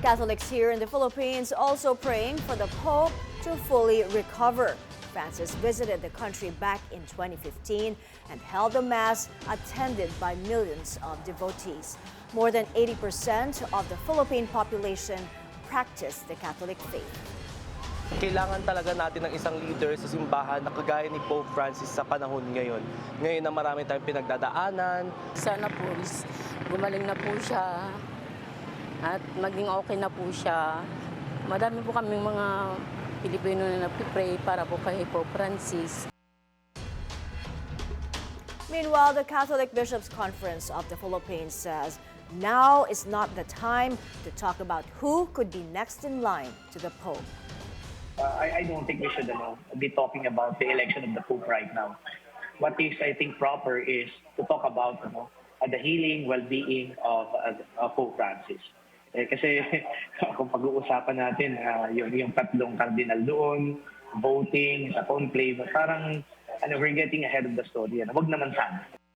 Catholics here in the Philippines also praying for the Pope to fully recover. Francis visited the country back in 2015 and held a mass attended by millions of devotees. More than 80% of the Philippine population practice the Catholic faith. Kailangan talaga natin ng isang leader sa simbahan na kagaya ni Pope Francis sa panahon ngayon. Ngayon na marami tayong pinagdadaanan. Sana po gumaling na po siya at maging okay na po siya. Madami po kaming mga Pilipino na nagpipray para po kay Pope Francis. Meanwhile, the Catholic Bishops' Conference of the Philippines says now is not the time to talk about who could be next in line to the Pope. I don't think we should be talking about the election of the Pope right now. What is, I think, proper is to talk about the healing, well-being of Pope Francis. Kasi kung pag-uusapan natin yung tatlong cardinal doon, voting, sa conclave, parang we're getting ahead of the story. Wag naman sana.